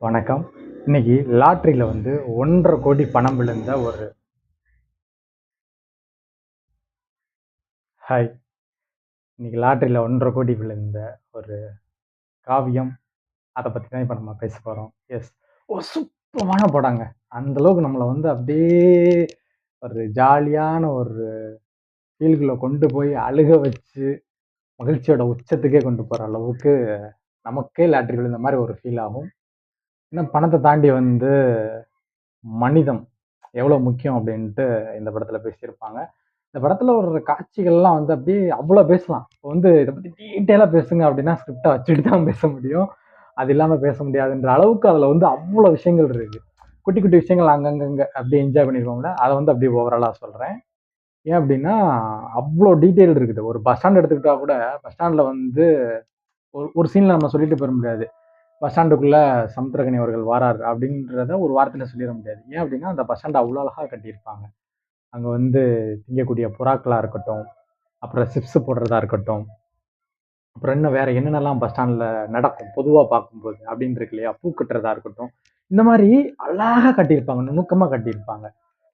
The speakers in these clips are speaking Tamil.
வணக்கம். இன்னைக்கு லாட்டரியில வந்து 1,50,00,000 பணம் விழுந்த ஒரு ஹாய். இன்னைக்கு லாட்டரியில 1,50,00,000 விழுந்த ஒரு காவியம். அத பத்தி தான் இப்ப நம்ம பேச போறோம். எஸ். ஒரு சூப்பரான படங்க. அந்த அளவுக்கு நம்மள வந்து அப்படியே ஒரு ஜாலியான ஒரு ஃபீல்குள்ள கொண்டு போய் அழுக வச்சு, மகிழ்ச்சியோட உச்சத்துக்கே கொண்டு போற அளவுக்கு நமக்கே லாட்டரி விழுந்த மாரி ஒரு ஃபீல் ஆகும். இன்னும் பணத்த தாண்டி வந்து மனிதம் எவ்வளோ முக்கியம் அப்படின்ட்டு இந்த படத்துல பேசியிருப்பாங்க. இந்த படத்துல ஒரு காட்சிகள்லாம் வந்து அப்படியே அவ்வளோ பேசலாம். இப்போ வந்து இத பத்தி டீட்டெயிலா பேசுங்க அப்படின்னா, ஸ்கிரிப்ட வச்சுட்டு தான் பேச முடியும். அது இல்லாம பேச முடியாதுன்ற அளவுக்கு அதுல வந்து அவ்வளோ விஷயங்கள் இருக்கு. குட்டி, குட்டி விஷயங்கள் அங்கங்கங்க அப்படியே என்ஜாய் பண்ணிருக்கோம்ல, அத வந்து அப்படியே ஓவராலா சொல்றேன். ஏன் அப்படின்னா, அவ்வளோ டீட்டெயில் இருக்குது. ஒரு பஸ் ஸ்டாண்ட் எடுத்துக்கிட்டா கூட, பஸ் ஸ்டாண்ட்ல வந்து ஒரு ஒரு சீன்ல நம்ம சொல்லிட்டு போயிற முடியாது. பஸ் ஸ்டாண்டுக்குள்ள சமுத்திரக்கனி அவர்கள் வாரார் அப்படின்றத ஒரு வார்த்தையில சொல்லிற முடியாது. ஏன் அப்படின்னா, அந்த பஸ் ஸ்டாண்ட அவ்வளோ அழகா கட்டியிருப்பாங்க. அங்க வந்து திங்கக்கூடிய புறாக்களா இருக்கட்டும், அப்புறம் சிப்ஸ் போடுறதா இருக்கட்டும், அப்புறம் இன்னும் வேற என்னென்னலாம் பஸ் ஸ்டாண்ட்ல நடக்கும் பொதுவா பார்க்கும்போது அப்படின்னு இருக்கு இல்லையா? பூ கட்டுறதா இருக்கட்டும். இந்த மாரி அழகா கட்டியிருப்பாங்க. நுணுக்கமா கட்டியிருப்பாங்க.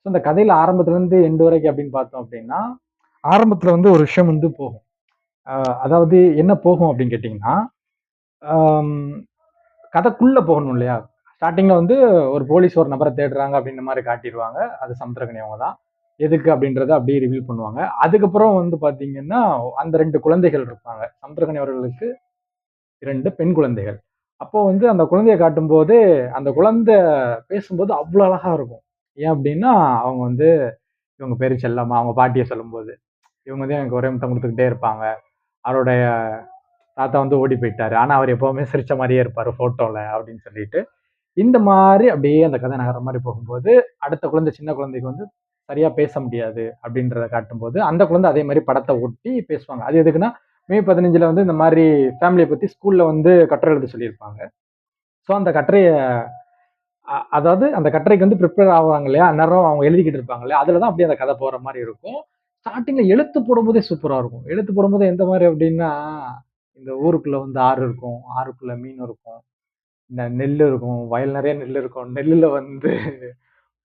ஸோ இந்த கதையில ஆரம்பத்துலருந்து எண்ட் வரைக்கும் அப்படின்னு பார்த்தோம் அப்படின்னா, ஆரம்பத்துல வந்து ஒரு விஷயம் வந்து போகும். அ அதாவது என்ன போகும் அப்படின்னு கேட்டீங்கன்னா, அம் கதைக்குள்ள போகணும் இல்லையா? ஸ்டார்ட்டிங்ல வந்து ஒரு போலீஸ் ஒரு நபர தேடுறாங்க அப்படின்ற மாரி காட்டிருவாங்க. அது சமுத்திரக்கனி அவங்க தான். எதுக்கு அப்படின்றத அப்படியே ரிவீல் பண்ணுவாங்க. அதுக்கப்புறம் வந்து பார்த்தீங்கன்னா, அந்த 2 குழந்தைகள் இருப்பாங்க. சமுத்திரக்கனி அவர்களுக்கு 2 பெண் குழந்தைகள். அப்போ வந்து அந்த குழந்தைய காட்டும்போது, அந்த குழந்தை பேசும்போது அவ்ளோ அழகா இருக்கும். ஏன் அப்படின்னா, அவங்க வந்து இவங்க பேரு செல்லம்மா, அவங்க பாட்டிய சொல்லும்போது, இவங்க வந்து எனக்கு ஒரே முத்தம் குடுத்துக்கிட்டே இருப்பாங்க. அவருடைய தாத்தா வந்து ஓடி போயிட்டாரு. ஆனா, அவர் எப்பவுமே சிரிச்ச மாரியே இருப்பாரு ஃபோட்டோல அப்படின்னு சொல்லிட்டு, இந்த மாரி அப்படியே அந்த கதை நகர்ற மாரி போகும்போது, அடுத்த குழந்தை சின்ன குழந்தைக்கு வந்து சரியா பேச முடியாது அப்படின்றத காட்டும்போது, அந்த குழந்தை அதே மாரி படத்த ஒட்டி பேசுவாங்க. அது எதுக்குன்னா, மே 15ல வந்து இந்த மாரி ஃபேமிலிய பத்தி ஸ்கூல்ல வந்து கட்டுரை எழுத சொல்லியிருப்பாங்க. ஸோ அந்த கட்டுரைய அதாவது அந்த கட்டுரைக்கு வந்து பிரிப்பேர் ஆவாங்க இல்லையா? அந்நேரம் அவங்க எழுதிக்கிட்டு இருப்பாங்க இல்லையா? அதுல தான் அப்படியே அந்த கதை போற மாரி இருக்கும். ஸ்டார்ட்டிங்ல எழுத்து போடும்போதே சூப்பரா இருக்கும். எழுத்து போடும்போது எந்த மாரி அப்படின்னா, இந்த ஊருக்குள்ள வந்து ஆறு இருக்கும். ஆறுக்குள்ள மீன் இருக்கும். இந்த நெல் இருக்கும். வயல் நெறைய நெல் இருக்கும். நெல்லுல வந்து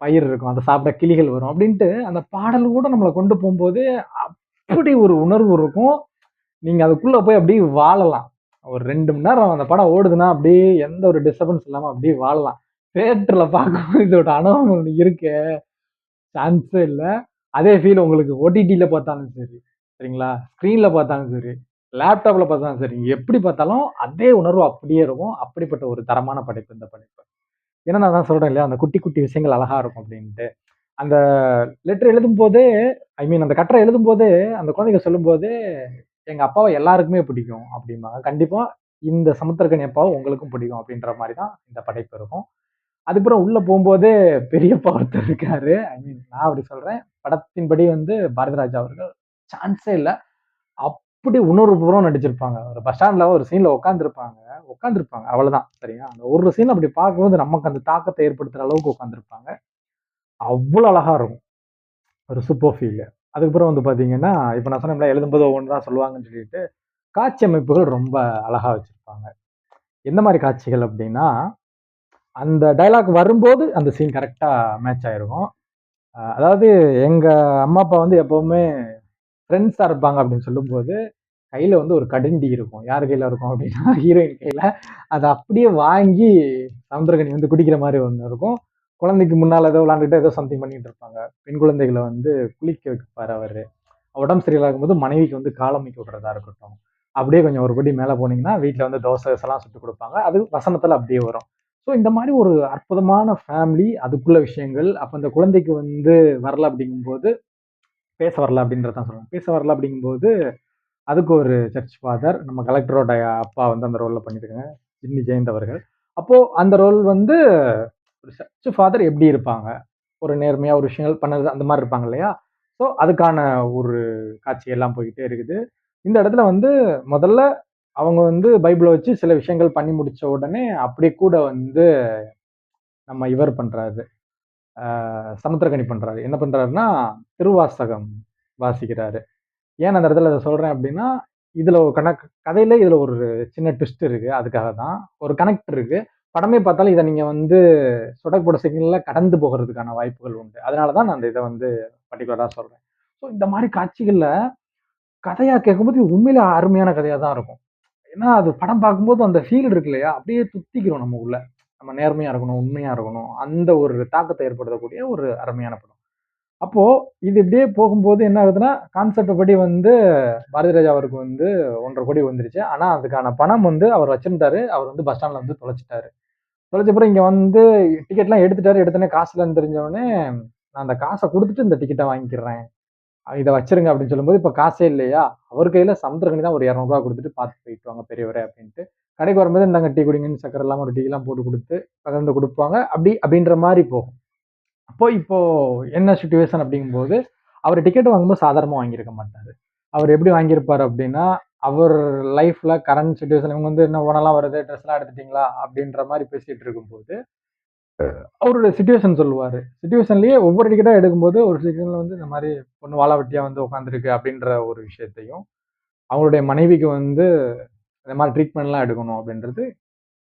பயிர் இருக்கும். அத சாப்பிட கிளிகள் வரும். அப்படின்ட்டு அந்த பாடல் கூட நம்மள கொண்டு போம்போது, அப்படி ஒரு உணர்வு இருக்கும். நீங்க அதுக்குள்ள போய் அப்படியே வாழலாம். ஒரு 2 மணி நேரம் அந்த படம் ஓடுதுன்னா, அப்படியே எந்த ஒரு டிஸ்டர்பன்ஸ் இல்லாம அப்படியே வாழலாம். தியேட்டர்ல பார்க்கும்போது இதோட அனுபவம் ஒண்ணு இருக்கே, சான்ஸே இல்ல. அதே ஃபீல் உங்களுக்கு ஓடிடில பார்த்தாலும் சரி, சரிங்களா? ஸ்க்ரீன்ல பார்த்தாலும் சரி, லேப்டாப்ல பார்த்தாலும் சரி, எப்படி பார்த்தாலும் அதே உணர்வு அப்படியே இருக்கும். அப்படிப்பட்ட ஒரு தரமான படைப்பு இந்த படைப்பு. ஏன்னா நான் தான் சொல்றேன் இல்லையா, அந்த குட்டி, குட்டி விஷயங்கள் அழகா இருக்கும் அப்படின்ட்டு. அந்த லெட்டர் எழுதும்போதே ஐ மீன் அந்த கட்டுரை எழுதும்போதே, அந்த குழந்தைங்க சொல்லும்போதே, "எங்க அப்பாவ எல்லாருக்குமே பிடிக்கும்" அப்படிம்பாங்க. கண்டிப்பா இந்த சமுத்திரக்கனி அப்பாவ உங்களுக்கும் பிடிக்கும் அப்படின்ற மாரி தான் இந்த படைப்பு இருக்கும். அதுக்கப்புறம் உள்ள போம்போதே பெரியப்பா ஒருத்தர் இருக்காரு. ஐ மீன் நான் அப்படி சொல்றேன். படத்தின்படி வந்து பாரதிராஜா அவர்கள் சான்ஸே இல்ல. அப்படி உணர்வுபூர்வமா நடிச்சிருப்பாங்க. ஒரு பஸ் ஸ்டாண்ட்ல ஒரு சீன்ல உட்கார்ந்திருப்பாங்க. உட்கார்ந்திருப்பாங்க. அவ்வளவுதான். சரியா? அந்த ஒரு சீன் அப்படி பார்க்கும்போது நமக்கு அந்த தாக்கத்த ஏற்படுத்துற அளவுக்கு உட்கார்ந்திருப்பாங்க. அவ்வளோ அழகா இருக்கும். ஒரு சூப்பர் ஃபீல். அதுக்கப்புறம் வந்து பார்த்தீங்கன்னா, இப்ப நான் சொன்னேன்ல எழுதும்போது ஒவ்வொன்னு தான் சொல்லுவாங்கன்னு சொல்லிட்டு, காட்சி அமைப்புகள் ரொம்ப அழகா வச்சிருப்பாங்க. எந்த மாரி காட்சிகள் அப்டின்னா, அந்த டயலாக் வரும்போது அந்த சீன் கரெக்ட்டா மேட்ச் ஆயிருக்கும். அதாவது எங்க அம்மா, அப்பா வந்து எப்பவுமே ஃப்ரெண்ட்ஸா இருப்பாங்க அப்டின்னு சொல்லும்போது, கையில வந்து ஒரு கடுண்டி இருக்கும். யார் கையில இருக்கும் அப்டின்னா, ஹீரோயின் கையில. அத அப்படியே வாங்கி சமுத்திரக்கனி வந்து குடிக்கிற மாரி ஒண்ணு இருக்கும். குழந்தைக்கு முன்னால ஏதோ விளையாண்டுட்டு ஏதோ சம்திங் பண்ணிட்டு இருப்பாங்க. பெண் குழந்தைகள வந்து குளிக்க வைப்பாரு அவரு. உடம்பு சரியில்லாதபோது மனைவிக்கு வந்து கால் அமிக்கி விடுறதா இருக்கட்டும். அப்படியே கொஞ்சம் ஒரு படி மேல போனீங்கன்னா, வீட்ல வந்து தோசை கிசைலாம் சுட்டு குடுப்பாங்க. அது வசனத்துல அப்படியே வரும். ஸோ இந்த மாரி ஒரு அற்புதமான ஃபேமிலி, அதுக்குள்ள விஷயங்கள். அப்ப அந்த குழந்தைக்கு வந்து வரல அப்படிங்கும்போது, பேச வரல அப்படின்றத தான் சொல்லணும். பேச வரல அப்படிங்கும்போது, அதுக்கு ஒரு சர்ச் ஃபாதர், நம்ம கலெக்டரோட அப்பா வந்து அந்த ரோல்ல பண்ணியிருக்காங்க. ஜிம்மி ஜெயந்த் அவர்கள். அப்போ அந்த ரோல் வந்து ஒரு சர்ச் ஃபாதர் எப்படி இருப்பாங்க? ஒரு நேர்மையா ஒரு விஷயங்கள் பண்ணது அந்த மாரி இருப்பாங்க இல்லையா? ஸோ அதுக்கான ஒரு காட்சி எல்லாம் போயிட்டே இருக்குது. இந்த இடத்துல வந்து முதல்ல அவங்க வந்து பைபிள வச்சு சில விஷயங்கள் பண்ணி முடிச்ச உடனே, அப்படியே கூட வந்து நம்ம இவர் பண்றாரு. சமுத்திரக்கனி பண்றாரு. என்ன பண்றாருன்னா, திருவாசகம் வாசிக்கிறாரு. ஏன் அந்த இடத்துல இத சொல்றேன் அப்படின்னா, இதுல ஒரு கதையில இதுல ஒரு சின்ன ட்விஸ்ட் இருக்கு. அதுக்காக தான். ஒரு கனெக்ட் இருக்கு. படமே பார்த்தாலும் இத நீங்க வந்து சொடக்கு போட்ட செகண்ட்ல கடந்து போகுறதுக்கான வாய்ப்புகள் உண்டு. அதனால தான் நான் அந்த இத வந்து பர்ட்டிகுலரா சொல்றேன். ஸோ இந்த மாரி காட்சிகள்ல கதையா கேட்கும்போது உண்மையிலே அருமையான கதையா தான் இருக்கும். ஏன்னா, அது படம் பார்க்கும்போது அந்த ஃபீல் இருக்கு இல்லையா? அப்படியே துத்திக்கிறோம் நம்ம உள்ள. நம்ம நேர்மையா இருக்கணும், உண்மையா இருக்கணும். அந்த ஒரு தாக்கத்த ஏற்படுத்தக்கூடிய ஒரு அருமையான படம். அப்போ இது இப்படியே போகும்போது என்ன ஆகுதுன்னா, கான்செப்ட் படி வந்து பாரதி ராஜா அவருக்கு வந்து 1,50,00,000 வந்துருச்சு. ஆனா, அதுக்கான பணம் வந்து அவர் வச்சிருந்தாரு. அவர் வந்து பஸ் ஸ்டாண்ட்ல வந்து தொலைச்சுட்டாரு. தொலைச்ச அப்புறம் இங்க வந்து டிக்கெட்லாம் எடுத்துட்டாரு. எடுத்தோனே காசு இல்லன்னு தெரிஞ்ச உடனே, நான் அந்த காச குடுத்துட்டு இந்த டிக்கெட்ட வாங்கிக்கிறேன். இத வச்சுருங்க அப்படின்னு சொல்லும்போது, இப்ப காசே இல்லையா? அவர் கையில சமுத்திரக்கனி தான் ஒரு ரூ. 200 குடுத்துட்டு, "பார்த்து போயிட்டு வாங்க பெரியவரே" அப்படின்ட்டு. கடைக்கு வரும்போது, "இந்தாங்க டீ குடிங்கன்னு" சர்க்கரை இல்லாம ஒரு டீலாம் போட்டு குடுத்து, பகிர்ந்து குடுப்பாங்க. அப்படின்ற மாரி போகும். அப்போ இப்போ என்ன சிச்சுவேஷன் அப்படிங்கும்போது, அவரு டிக்கெட் வாங்கும்போது சாதாரணமா வாங்கியிருக்க மாட்டாரு. அவர் எப்படி வாங்கியிருப்பாரு அப்படின்னா, அவர் லைஃப்ல கரண்ட் சிச்சுவேஷன் இவங்க வந்து "என்ன ஓணம்லாம் வருது, ட்ரெஸ்லாம் எடுத்துட்டீங்களா?" அப்படின்ற மாரி பேசிட்டு இருக்கும்போது, அவருடைய சிச்சுவேஷன் சொல்லுவாரு. சிச்சுவேஷன்லயே ஒவ்வொரு டிக்கெட்டா எடுக்கும்போது, ஒரு சிச்சுவேஷன்ல வந்து இந்த மாரி பொண்ணு வாலாவெட்டியா வந்து உட்கார்ந்திருக்கு அப்படின்ற ஒரு விஷயத்தையும், அவங்களுடைய மனைவிக்கு வந்து இந்த மாரி ட்ரீட்மெண்ட்லாம் எடுக்கணும் அப்படின்றது,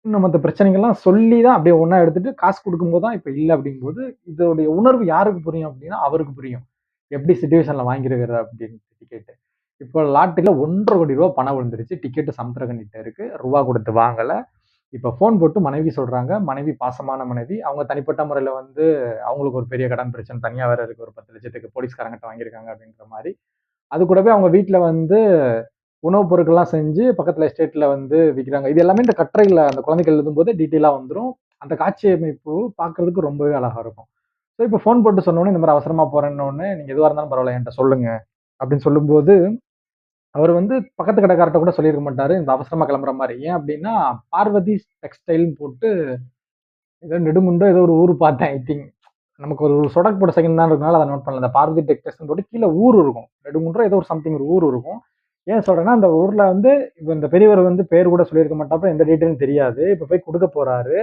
இன்னும் மத்த பிரச்சனைகள்லாம் சொல்லி தான் அப்படியே ஒண்ணா எடுத்துட்டு காசு குடுக்கும்போது தான் இப்ப இல்ல அப்படிங்கும்போது, இதோடைய உணர்வு யாருக்கு புரியும் அப்படின்னா, அவருக்கு புரியும். எப்படி சிச்சுவேஷன்ல வாங்கியிருக்கிறார் அப்படின்னு டிக்கெட்டு. இப்போ லாட்டரில ரூ. 1,50,00,000 பணம் விழுந்துருச்சு. டிக்கெட் சமுத்திரக்கனிட்ட இருக்கு. ரூவா குடுத்து வாங்கல. இப்ப ஃபோன் போட்டு மனைவி சொல்றாங்க. மனைவி பாசமான மனைவி. அவங்க தனிப்பட்ட முறையில வந்து அவங்களுக்கு ஒரு பெரிய கடன் பிரச்சனை தனியா வேற இருக்கு. ஒரு 10,00,000க்கு போலீஸ்காரங்கிட்ட வாங்கியிருக்காங்க அப்படின்ற மாரி. அது கூடவே அவங்க வீட்ல வந்து உணவுப் பொருட்கள்லாம் செஞ்சு பக்கத்துல எஸ்டேட்ல வந்து விக்கிறாங்க. இது எல்லாமே இந்த கட்டுரையில அந்த குழந்தைகள் எழுதும்போது டீட்டெயிலா வந்துரும். அந்த காட்சி அமைப்பு பார்க்கறதுக்கு ரொம்பவே அழகா இருக்கும். ஸோ இப்ப ஃபோன் போட்டு சொன்னோனே, இந்த மாரி அவசரமா போறேன்னோனே, "நீங்க எதுவா இருந்தாலும் பரவால்ல என்ட்ட சொல்லுங்க." அப்படின்னு சொல்லும்போது, அவரு வந்து பக்கத்து கடைக்காரர்ட்ட கூட சொல்லியிருக்க மாட்டாரு. இந்த அவசரமா கிளம்புற மாரி. ஏன் அப்படின்னா, பார்வதிஸ் டெக்ஸ்டைல்ன்னு போட்டு ஏதோ நெடுங்குண்டோ ஏதோ ஒரு ஊர் பார்த்தேன் ஐ திங்க். நமக்கு ஒரு சொடக்கு போட்ட செகண்ட் தான் இருக்கனால அத நோட் பண்ணல. இந்த பார்வதி டெக்ஸ்டைல்ஸ்ன்னு போட்டு கீழ ஊர் இருக்கும். நெடுங்குன்றோ ஏதோ ஒரு சம்திங் ஒரு ஊர் இருக்கும். ஏன் சொல்றேன்னா, அந்த ஊர்ல வந்து இப்ப இந்த பெரியவர் வந்து பேர் கூட சொல்லியிருக்க மாட்டாப்ல. எந்த டீட்டெயிலும் தெரியாது. இப்ப போய் குடுக்க போறாரு.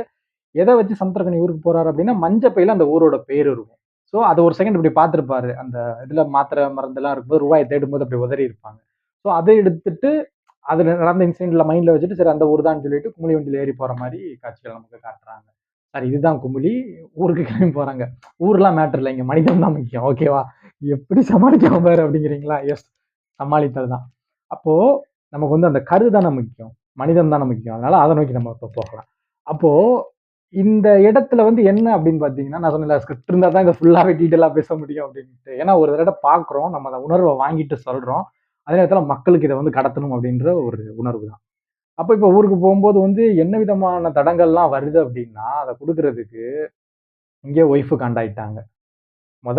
எத வச்சு சமுத்திரக்கனி ஊருக்கு போறாரு அப்படின்னா, மஞ்ச பையில அந்த ஊரோட பேர் இருக்கும். சோ, அத ஒரு செகண்ட் இப்படி பார்த்திருப்பாரு. அந்த இதுல மாத்திரை, மருந்தெல்லாம் இருக்கும்போது ரூபாய தேடும்போது அப்படி உதறி இருப்பாங்க. சோ, அத எடுத்துட்டு அதுல நடந்த இன்சிடென்ட்ல மைண்ட்ல வச்சுட்டு, சரி அந்த ஊர் தான்னு சொல்லிட்டு குமுளி வண்டியில ஏறி போற மாரி காட்சிகள் நமக்கு காட்டுறாங்க. சார் இதுதான் குமுளி. ஊருக்கு கிளம்பி போறாங்க. ஊர்லாம் மேட்டர் இல்ல. இங்க மனிதன் தான் முக்கியம். ஓகேவா? எப்படி சமாளிக்கிறான் பாரு அப்படிங்கிறீங்களா? எஸ். சமாளித்தல் தான். அப்போ நமக்கு வந்து அந்த கரு தானே முக்கியம். மனிதன் தானே முக்கியம். அதனால அத நோக்கி நம்ம இப்ப போகலாம். அப்போ இந்த இடத்துல வந்து என்ன அப்படின்னு பார்த்தீங்கன்னா, நான் சொன்னேன்ல ஸ்கிரிப்ட் இருந்தா தான் இத ஃபுல்லாவே டீட்டெயிலா பேச முடியும் அப்படின்ட்டு. ஏன்னா ஒரு தடவ பார்க்குறோம். நம்ம அந்த உணர்வ வாங்கிட்டு சொல்றோம். அதே நேரத்துல மக்களுக்கு இத வந்து கடத்தணும் அப்படின்ற ஒரு உணர்வு தான். அப்ப இப்ப ஊருக்கு போம்போது வந்து என்ன விதமான தடங்கல்லாம் வருது அப்படின்னா, அத குடுக்குறதுக்கு இங்கேயே ஒய்ஃப் காண்டாயிட்டாங்க.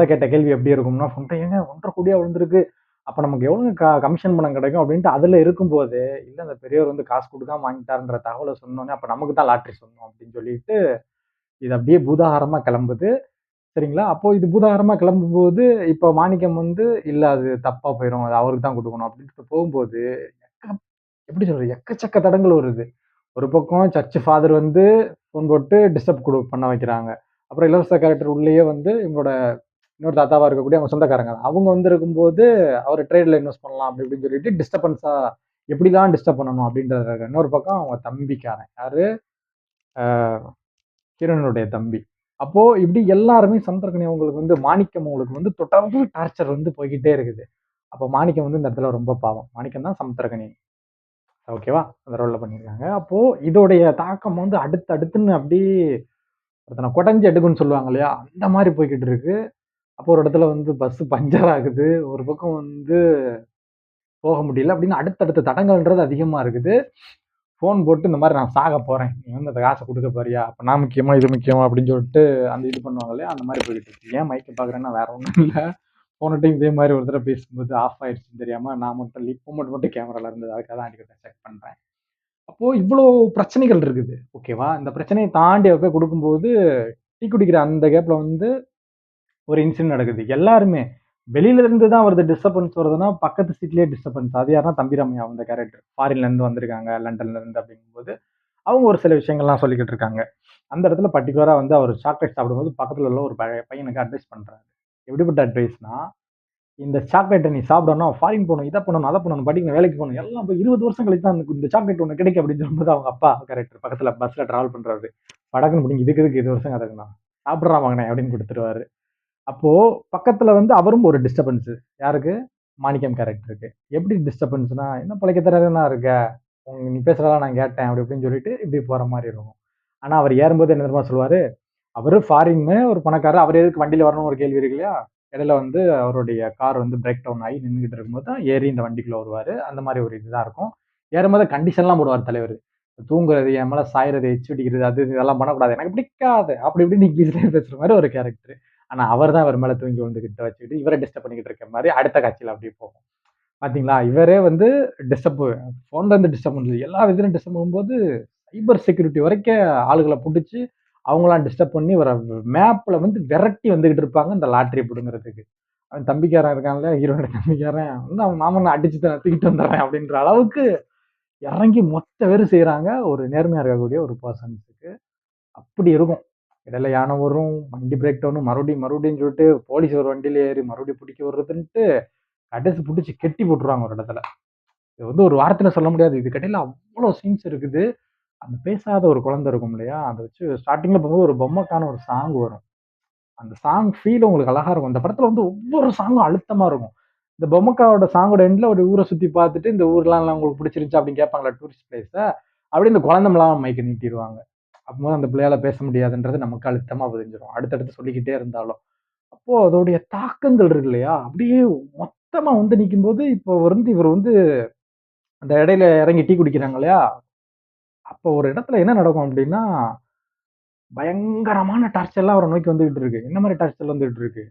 கேட்ட கேள்வி எப்படி இருக்கும்னா, "ஏங்க 1,50,00,000 விழுந்திருக்கு. அப்ப நமக்கு எவ்வளோங்க கமிஷன் பணம் கிடைக்கும்?" அப்படின்ட்டு அதுல இருக்கும்போது, இல்ல அந்த பெரியவர் வந்து காசு குடுக்காம வாங்கிட்டாருன்ற தகவல சொன்னோனே, அப்ப நமக்கு தான் லாட்டரி சொந்தம் அப்படின்னு சொல்லிட்டு, இது அப்படியே பூதாகாரமா கிளம்புது. சரிங்களா? அப்போ இது பூதாகாரமா கிளம்பும்போது, இப்போ மாணிக்கம் வந்து, "இல்ல அது தப்பா போயிரும். அது அவருக்கு தான் குடுக்கணும்." அப்படின்ட்டு போகும்போது, எக்க எப்படி சொல்றது? எக்கச்சக்க தடங்கள் வருது. ஒரு பக்கம் சர்ச் ஃபாதர் வந்து ஃபோன் போட்டு டிஸ்டர்ப் பண்ண வைக்கிறாங்க. அப்புறம் இலவச கேரக்டர் உள்ளேயே வந்து இவங்களோட இன்னொரு தாத்தாவா இருக்கக்கூடிய அவங்க சொந்தக்காரங்க தான். அவங்க வந்து இருக்கும்போது, அவரு ட்ரேட்ல இன்வெஸ்ட் பண்ணலாம் அப்படி இப்படின்னு சொல்லிட்டு டிஸ்டர்பன்ஸா எப்படிலாம் டிஸ்டர்ப் பண்ணணும் அப்படின்றதுக்காக. இன்னொரு பக்கம் அவங்க தம்பிக்காரன். யாரு? கிரணுடைய தம்பி. அப்போ இப்படி எல்லாருமே சமுத்திரக்கனி அவங்களுக்கு வந்து மாணிக்கம் அவங்களுக்கு வந்து தொடர்ந்து டார்ச்சர் வந்து போய்க்கிட்டே இருக்குது. அப்போ மாணிக்கம் வந்து இந்த இடத்துல ரொம்ப பாவம். மாணிக்கம் தான் சமுத்திரக்கனி. ஓகேவா? அந்த ரோல்ல பண்ணியிருக்காங்க. அப்போ இதோடைய தாக்கம் வந்து அடுத்து அடுத்துன்னு அப்படியே ஒருத்தன கொடைஞ்சு எடுக்கும்ன்னு சொல்லுவாங்க இல்லையா? அந்த மாரி போய்க்கிட்டு இருக்கு. அப்போ ஒரு இடத்துல வந்து பஸ் பஞ்சர் ஆகுது. ஒரு பக்கம் வந்து போக முடியல அப்படின்னு அடுத்தடுத்த தடங்கல்ன்றது அதிகமா இருக்குது. ஃபோன் போட்டு இந்த மாரி நான் சாக போறேன். நீ வந்து அந்த காச குடுக்க போறியா? அப்ப நான் முக்கியமா? இது முக்கியமா? அப்படின்னு சொல்லிட்டு அந்த இது பண்ணுவாங்க இல்லையா? அந்த மாரி போய்க்கிட்டு இருக்கு. ஏன் மைக்க பார்க்குறேன்னா வேற ஒண்ணும் இல்ல. போன டைம் இதே மாரி ஒரு தடவ பேசும்போது ஆஃப் ஆயிடுச்சுன்னு தெரியாம நான் மட்டும் மொமெண்ட் மட்டும் கேமரால இருந்தது. அதுக்காக தான் அடிக்கடி செக் பண்றேன். அப்போ இவ்ளோ பிரச்சனைகள் இருக்குது. ஓகேவா? இந்த பிரச்சனைய தாண்டி அவ போய் குடுக்கும்போது, டீ குடிக்கிற அந்த கேப்ல வந்து ஒரு இன்சிடென்ட் நடக்குது. எல்லாருமே வெளியில இருந்து தான் வருது டிஸ்டர்பன்ஸ் வருதுன்னா, பக்கத்து சீட்லயே டிஸ்டர்பன்ஸ். அது யாருன்னா தம்பிராமையா அந்த கேரக்டர். ஃபாரின்ல இருந்து வந்திருக்காங்க, லண்டன்ல இருந்து அப்படிங்கும்போது, அவங்க ஒரு சில விஷயங்கள்லாம் சொல்லிக்கிட்டு இருக்காங்க. அந்த இடத்துல பர்ட்டிகுலரா வந்து அவர் சாக்லேட் சாப்பிடும்போது பக்கத்துல உள்ள ஒரு பையனுக்கு அட்வைஸ் பண்றாரு. எப்படிப்பட்ட அட்வைஸ்னா, இந்த சாக்லேட்ட நீ சாப்பிடணும், ஃபாரின் போணும், இத பண்ணணும், அத பண்ணணும், படிக்கணும், வேலைக்கு போணும். எல்லாம் போய் 20 வருஷம் கழிச்சு தான் இந்த சாக்லேட் ஒண்ணு கிடைக்கும் அப்படின்னு சொல்லும்போது அவங்க அப்பா கேரக்டர் பக்கத்துல பஸ்ல டிராவல் பண்றாரு. படக்குன்னு புடிங்கி இதுக்கு எதுக்கு 20 வருஷம் கதக்கணும். சாப்பிட்றா மகனே அப்படின்னு குடுத்துருவாரு. அப்போ பக்கத்துல வந்து அவரும் ஒரு டிஸ்டர்பன்ஸ். யாருக்கு? மாணிக்கம் கேரக்டருக்கு. எப்படி டிஸ்டர்பன்ஸ்ன்னா, "என்ன பிழைக்க தெரியாதவனா இருக்க? நீ பேசுறதெல்லாம் நான் கேட்டேன்." அப்படி இப்படின்னு சொல்லிட்டு இப்படி போற மாரி இருக்கும். ஆனா அவர் ஏறும்போது என்ன தெரியுமா சொல்லுவாரு? அவரு ஃபாரின்னு ஒரு பணக்காரர். அவரு எதுக்கு வண்டியில வரணும்னு ஒரு கேள்வி இருக்கு இல்லையா? இடையில வந்து அவருடைய கார் வந்து பிரேக் டவுன் ஆகி நின்னுகிட்டு இருக்கும்போது தான் ஏறி இந்த வண்டிக்குள்ள வருவாரு. அந்த மாரி ஒரு இதுதான் இருக்கும். ஏறும்போது கண்டிஷன்லாம் போடுவாரு தலைவரு. தூங்குறது, என் மேல சாய்றது, எச்சு வடிக்கிறது, அது இது இதெல்லாம் பண்ணக்கூடாது. எனக்கு பிடிக்காது. அப்படி இப்படின்னு இங்கிலீஷ்லயே பேசுற மாரி ஒரு கேரக்டர். ஆனா அவர் தான் இவர் மேல தூங்கி விழுந்துகிட்டு வச்சுக்கிட்டு, இவர டிஸ்டர்ப் பண்ணிக்கிட்டு இருக்க மாரி அடுத்த காட்சியில அப்படியே போகும். பார்த்தீங்களா? இவரே வந்து டிஸ்டர்ப் ஃபோன்ல இருந்து டிஸ்டர்ப் பண்றது. எல்லா விதத்திலும் டிஸ்டர்ப் பண்ணும்போது, சைபர் செக்யூரிட்டி வரைக்கும் ஆளுகள புடிச்சு, அவங்கலாம் டிஸ்டர்ப் பண்ணி இவர மேப்ல வந்து விரட்டி வந்துகிட்டு இருப்பாங்க, இந்த லாட்டரிய புடுங்குறதுக்கு. அவன் தம்பிக்காரன் இருக்கான்ல, ஹீரோவோட தம்பிக்காரன், வந்து அவன் மாமன்ன அடிச்சு தூக்கிட்டு வந்துடுறேன் அப்படின்ற அளவுக்கு இறங்கி மொத்த பேரும் செய்றாங்க. ஒரு நேர்மையா இருக்கக்கூடிய ஒரு பெர்சன்ஸ்க்கு. அப்படி இருக்கும். இடையில யானை வரும், வண்டி பிரேக் டவுனு மறுபடியும் மறுபடியும் சொல்லிட்டு போலீஸ் ஒரு வண்டியில ஏறி மறுபடியும் பிடிக்க வருதுன்ட்டு, கடைசி புடிச்சு கெட்டி போட்டுருவாங்க ஒரு இடத்துல. இது வந்து ஒரு வார்த்தையில சொல்ல முடியாது. இதுக்கிடையில அவ்ளோ சீன்ஸ் இருக்குது. அந்த பேசாத ஒரு குழந்தை இருக்கும் இல்லையா? அத வச்சு ஸ்டார்ட்டிங்ல போகும்போது ஒரு பொம்மைக்கான ஒரு சாங் வரும். அந்த சாங் ஃபீல் உங்களுக்கு அழகா இருக்கும். இந்த படத்துல வந்து ஒவ்வொரு சாங்கும் அழுத்தமா இருக்கும். இந்த பொம்மக்காவோட சாங்கோட எண்ட்ல ஒரு ஊர சுத்தி பார்த்துட்டு, இந்த ஊர்லாம் உங்களுக்கு பிடிச்சிருந்துச்சா? அப்படின்னு கேட்பாங்கல்ல டூரிஸ்ட் பிளேஸ. அப்படியே இந்த குழந்தை மேல மைக்க நீட்டிருவாங்க. அப்பம்போது அந்த பிள்ளையால பேச முடியாதுன்றது நமக்கு அழுத்தமா பதிஞ்சிரும். அடுத்தடுத்து சொல்லிக்கிட்டே இருந்தாலும். அப்போ அதோடைய தாக்கங்கள் இருக்கு இல்லையா? அப்படியே மொத்தமா வந்து நிக்கும்போது, இப்போ வந்து இவரு வந்து அந்த இடையில இறங்கி டீ குடிக்கிறாங்க இல்லையா? அப்போ ஒரு இடத்துல என்ன நடக்கும் அப்படின்னா, பயங்கரமான டார்ச்சர்லாம் அவர நோக்கி வந்துகிட்டு இருக்கு. என்ன மாரி டார்ச்சர் வந்துகிட்டு இருக்கு?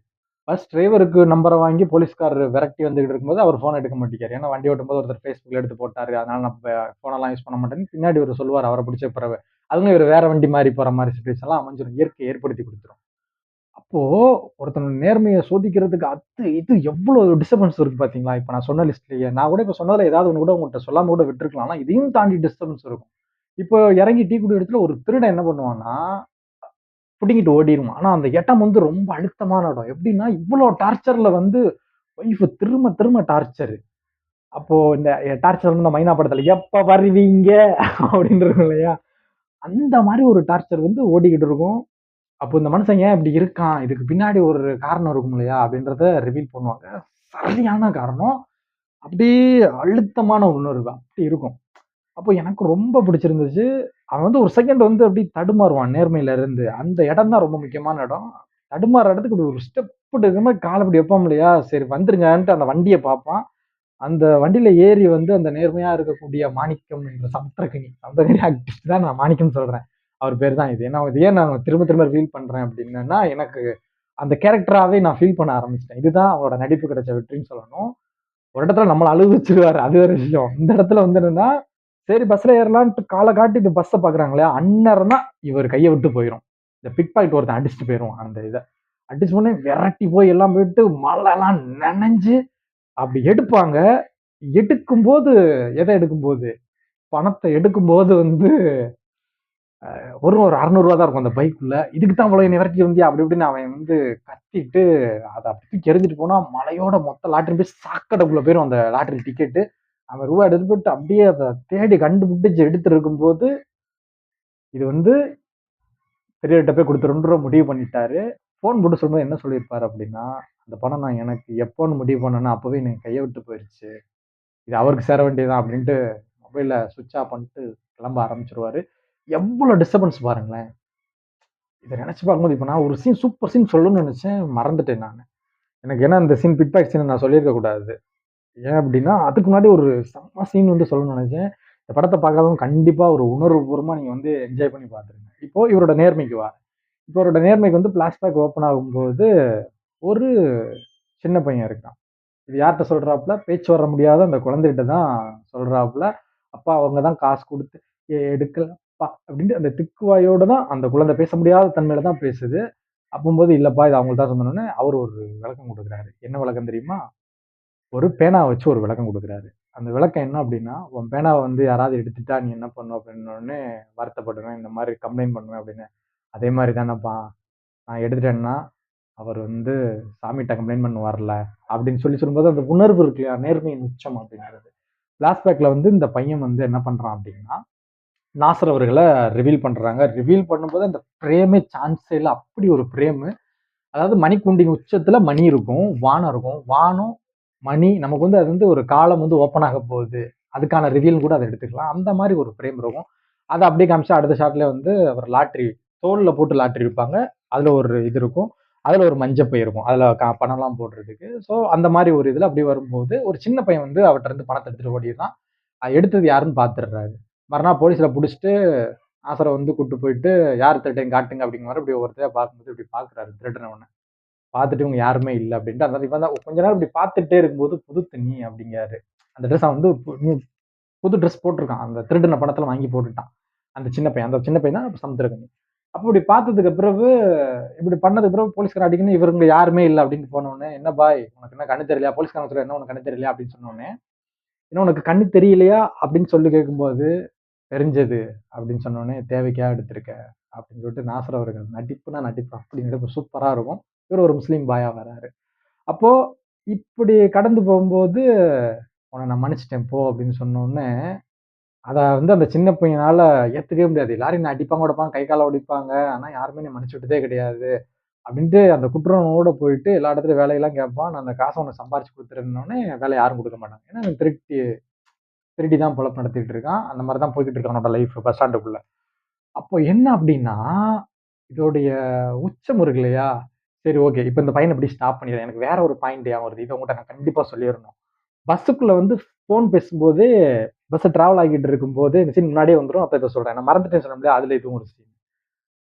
ஃபர்ஸ்ட் டிரைவருக்கு நம்பர வாங்கி போலீஸ்காரர் விரட்டி வந்துகிட்டு இருக்கும்போது, அவர் ஃபோன் எடுக்க மாட்டேங்கிறாரு. ஏன்னா வண்டி ஓட்டும்போது ஒருத்தர் Facebookல எடுத்து போட்டாரு. அதனால நான் ஃபோனெல்லாம் யூஸ் பண்ண மாட்டேன்னு பின்னாடி இவரு சொல்லுவாரு. அவர புடிச்ச பிறவு. அதுவும் இவரு வேற வண்டி மாறி போற மாரி சிச்சுவேஷன்லாம் அமைஞ்சிரும். இயற்கை ஏற்படுத்தி குடுத்துரும். அப்போ ஒருத்தனோட நேர்மைய சோதிக்கிறதுக்கு இது எவ்ளோ டிஸ்டர்பன்ஸ் இருக்கு பார்த்தீங்களா? இப்ப நான் சொன்ன லிஸ்ட்லயே. நான் கூட இப்ப சொன்னதுல ஏதாவது ஒண்ணு கூட உங்கள்ட்ட சொல்லாம கூட விட்டுருக்கலாம். ஆனா இதையும் தாண்டி டிஸ்டர்பன்ஸ் இருக்கும். இப்போ இறங்கி டீ குடிக்கிற இடத்துல ஒரு திருடன் என்ன பண்ணுவான்னா, புடுங்கிட்டு ஓடிருவான். ஆனா அந்த இடம் வந்து ரொம்ப அழுத்தமான இடம். எப்படின்னா, இவ்ளோ டார்ச்சர்ல வந்து ஒய்ஃப் திரும்ப திரும்ப டார்ச்சர். அப்போ இந்த டார்ச்சர் வந்து இந்த மைனா படத்துல "எப்ப வருவீங்க?" அப்படின்னு இருக்கும் இல்லையா? அந்த மாரி ஒரு டார்ச்சர் வந்து ஓடிக்கிட்டு இருக்கும். அப்போ இந்த மனுஷன் ஏன் இப்படி இருக்கான்? இதுக்கு பின்னாடி ஒரு காரணம் இருக்கும் இல்லையா? அப்படின்றத ரிவீல் பண்ணுவாங்க. சரியான காரணம். அப்படியே அழுத்தமான உணர்வு அப்படி இருக்கும். அப்போ எனக்கு ரொம்ப பிடிச்சிருந்துச்சு. அவன் வந்து ஒரு செகண்ட் வந்து அப்படியே தடுமாறுவான் நேர்மையில இருந்து. அந்த இடம் தான் ரொம்ப முக்கியமான இடம். தடுமாறுற இடத்துக்கு இப்படி ஒரு ஸ்டெப் எடுக்காம கால இப்படி வைப்போம் இல்லையா? சரி வந்துருங்கன்ட்டு அந்த வண்டிய பார்ப்பான். அந்த வண்டியில ஏறி வந்து அந்த நேர்மையா இருக்கக்கூடிய மாணிக்கம் என்ற சமுத்திரக்கனி சமுத்திரக்கனி ஆக்டிவிஸ்ட் தான் நான் மாணிக்கம்னு சொல்றேன். அவர் பேரு தான் இது. ஏன்னா இது ஏன் நான் திரும்ப திரும்ப ஃபீல் பண்றேன் அப்படின்னன்னா, எனக்கு அந்த கேரக்டராவே நான் ஃபீல் பண்ண ஆரம்பிச்சுட்டேன். இதுதான் அவரோட நடிப்பு கிடைச்ச வெற்றின்னு சொல்லணும். ஒரு இடத்துல நம்மள அழுவ வச்சுருவாரு. அது வேற விஷயம். இந்த இடத்துல வந்து என்னன்னா, சரி பஸ்ல ஏறலான்ட்டு கால காட்டிட்டு பஸ்ஸ பாக்குறாங்க இல்லையா? அந்நேரம் தான் இவர் கைய விட்டு போயிரும். இந்த பிக் பாக்கெட் ஒருத்தன் அடிச்சுட்டு போயிருவான் அந்த இத. அடிச்ச உடனே விரட்டி போய் எல்லாம் போயிட்டு மழைலாம் நனைஞ்சு அப்படி எடுப்பாங்க. எடுக்கும்போது எத எடுக்கும்போது, பணத்த எடுக்கும்போது வந்து ஒரு ஒரு ரூ. 600 தான் இருக்கும் அந்த பைக்குள்ள. இதுக்கு தான் இவ்வளோ என்னைய விரட்டி வந்தியா? அப்படி இப்படின்னு அவன் வந்து கத்திட்டு, அத அப்படி தூக்கி எறிஞ்சிட்டு போனா, மலையோட மொத்த லாட்டரி போய் சாக்கடைக்குள்ள போயிரும் அந்த லாட்டரி டிக்கெட்டு. அவன் ரூவா எடுத்துட்டு போட்டு அப்படியே அத தேடி கண்டுபிடிச்சு எடுத்துட்டு இருக்கும்போது, இது வந்து பெரியவர்ட்ட போய் குடுத்துறணுன்ற முடிவு பண்ணிட்டாரு. ஃபோன் போட்டு சொல்லும்போது என்ன சொல்லியிருப்பாரு அப்படின்னா, "அந்த பணம் நான் எனக்கு எப்போன்னு முடிவு பண்ணேனோ, அப்பவே என் கைய விட்டு போயிருச்சு. இது அவருக்கு சேர வேண்டியது தான்" அப்படின்ட்டு மொபைல ஸ்விட்ச் ஆஃப் பண்ணிட்டு கிளம்ப ஆரம்பிச்சுருவாரு. எவ்வளோ டிஸ்டர்பன்ஸ் பாருங்களேன்! இத நெனச்சு பார்க்கும்போது, இப்ப நான் ஒரு சீன் சூப்பர் சீன் சொல்லணும்னு நெனச்சேன். மறந்துட்டேன் நானு. எனக்கு ஏன்னா இந்த சீன் பிட் பேக் சீன நான் சொல்லியிருக்க கூடாது. ஏன் அப்டின்னா, அதுக்கு முன்னாடி ஒரு செம்ம சீன் வந்து சொல்லணும்னு நெனச்சேன். இந்த படத்த பார்க்காதவங்க கண்டிப்பா ஒரு உணர்வுபூர்வமா நீங்க வந்து என்ஜாய் பண்ணி பார்த்துருங்க. இப்போ இவரோட நேர்மைக்கு வாரேன். இப்போ இவரோட நேர்மைக்கு வந்து ஃபிளாஷ்பேக் ஓப்பன் ஆகும்போது, ஒரு சின்ன பையன் இருக்கான். இது யார்ட்ட சொல்றாப்ல? பேச்சு வர முடியாத அந்த குழந்தைட்ட தான் சொல்றாப்ல. அப்பா அவங்க தான் காசு குடுத்து எடுக்கலப்பா அப்டின்ட்டு அந்த திக்குவாயோட தான் அந்த குழந்தை பேச முடியாத தன்மையில தான் பேசுது. அப்பம்போது இல்லப்பா இது அவங்களுக்கு தான் சொந்தம்னோனே, அவரு ஒரு விளக்கம் குடுக்குறாரு. என்ன விளக்கம் தெரியுமா? ஒரு பேனாவ வச்சு ஒரு விளக்கம் குடுக்குறாரு. அந்த விளக்கம் என்ன அப்டின்னா, "உன் பேனாவ வந்து யாராவது எடுத்துட்டா நீ என்ன பண்ணுவ?" அப்டின்னோனே வருத்தப்படுவேன். இந்த மாரி கம்ப்ளைண்ட் பண்ணுவேன் அப்டின்னு. அதே மாரி தானப்பா நான் எடுத்துட்டேன்னா அவர் வந்து சாமிட்ட கம்ப்ளைண்ட் பண்ண வரல அப்படின்னு சொல்லும்போது அந்த உணர்வு இருக்கு இல்லையா, நேர்மையின் உச்சம் அப்படிங்கிறது. ஃபிளாஷ்பேக்ல வந்து இந்த பையன் வந்து என்ன பண்றான் அப்படின்னா, நாசர் அவர்கள ரிவீல் பண்றாங்க. ரிவீல் பண்ணும்போது அந்த பிரேமே சான்ஸே இல்ல. அப்படி ஒரு பிரேமு. அதாவது மணிக்கூண்டின் உச்சத்துல மணி இருக்கும். வானம் இருக்கும். வானம், மணி நமக்கு வந்து அது வந்து ஒரு காலம் வந்து ஓப்பன் ஆக போகுது. அதுக்கான ரிவீல்னு கூட அத எடுத்துக்கலாம். அந்த மாரி ஒரு ஃப்ரேம் இருக்கும். அத அப்படியே காமிச்சா அடுத்த ஷாட்ல வந்து அவர் லாட்டரி தோள்ல போட்டு லாட்டரி விப்பாங்க. அதுல ஒரு இது இருக்கும். அதுல ஒரு மஞ்ச பை இருக்கும். அதுல பணம்லாம் போடுறதுக்கு. ஸோ அந்த மாரி ஒரு இதுல அப்படி வரும்போது, ஒரு சின்ன பையன் வந்து அவர்ட்ட இருந்து பணத்த எடுத்துட்டு ஓடிர்றான். எடுத்தது யாருன்னு பார்த்துடுறாரு. மறுநாள் போலீஸ்ல புடிச்சுட்டு நாசர வந்து கூட்டு போயிட்டு, "யார் திருடன் காட்டுங்க" அப்படிங்கிற மாரி இப்படி ஒவ்வொருத்தரையா பார்க்கும்போது இப்படி பார்க்குறாரு திருடனவன. பார்த்துட்டு இவங்க யாருமே இல்ல அப்படின்ட்டு, அந்த இவன் தான் கொஞ்ச நேரம் இப்படி பார்த்துட்டே இருக்கும்போது, "புது துணி" அப்படிங்கிறாரு. அந்த ட்ரெஸ் அவன் வந்து புது ட்ரெஸ் போட்டுருக்கான். அந்த திருடுன பணத்துல வாங்கி போட்டுட்டான். அந்த சின்ன பையன். அந்த சின்ன பையன் தான் சமுத்திரக்கனி. அப்ப இப்படி பார்த்ததுக்கு பிறகு, இப்படி பண்ணதுக்கு பிறகு போலீஸ்காரன் அடிக்கணும், இவருங்க யாருமே இல்ல அப்படின்னு போனோனே, "என்ன பாய் உனக்கு என்ன கண்ணு தெரியலையா?" போலீஸ்காரன் சொல்றான், "என்ன உனக்கு கண்ணு தெரியலையா?" அப்படின்னு சொன்னோனே, "என்ன உனக்கு கண்ணு தெரியலையா?" அப்படின்னு சொல்லி கேட்கும்போது, "தெரிஞ்சது" அப்படின்னு சொன்னோனே, "தேவைக்கா எடுத்திருக்க?" அப்படின்னு சொல்லிட்டு நாசர் அவர்கள் நடிப்புனா நடிப்பு. அப்படி நடிப்பு சூப்பரா இருக்கும். இவரு ஒரு முஸ்லீம் பாயா வராரு. அப்போ இப்படி கடந்து போகும்போது, "உன்ன நான் மன்னிச்சுட்டேன் போ" அப்படின்னு சொன்னோனே, அத வந்து அந்த சின்ன பையனால ஏத்துக்கவே முடியாது. எல்லாரும் என்ன அடிப்பாங்க, உடைப்பாங்க, கை கால ஒடிப்பாங்க. ஆனா யாருமே என்னை மன்னிச்சு விட்டதே கிடையாது. அப்படின்ட்டு அந்த குற்ற உணர்வோட போயிட்டு எல்லா இடத்துலயும் வேலையெல்லாம் கேட்பான். நான் அந்த காச உனக்கு சம்பாரிச்சு குடுத்துறேன்னோனே, வேலை யாரும் குடுக்க மாட்டாங்க. ஏன்னா அவன் திருடி திருடி தான் பொழப்பு நடத்திட்டு இருக்கான். அந்த மாரி தான் போய்க்கிட்டு இருக்கு அவனோட லைஃப் பஸ் ஸ்டாண்டுக்குள்ள. அப்போ என்ன அப்படின்னா, இதோடைய உச்சம் இருக்கு இல்லையா? சரி ஓகே. இப்ப இந்த பையன இப்படி ஸ்டாப் பண்ணிடுறேன். எனக்கு வேற ஒரு பாயிண்ட் ஞாபகம் வருது. இத உங்கட்ட நான் கண்டிப்பா சொல்லிறணும். பஸ்ஸுக்குள்ள வந்து ஃபோன் பேசும்போதே, பஸ் டிராவல் ஆகிட்டு இருக்கும்போது, இந்த சீன் முன்னாடியே வந்துரும். அப்ப இத சொல்றேன். நான் மறந்துட்டேன்னு சொன்னேன்ல, அதுல இதுவும் ஒரு சீன்.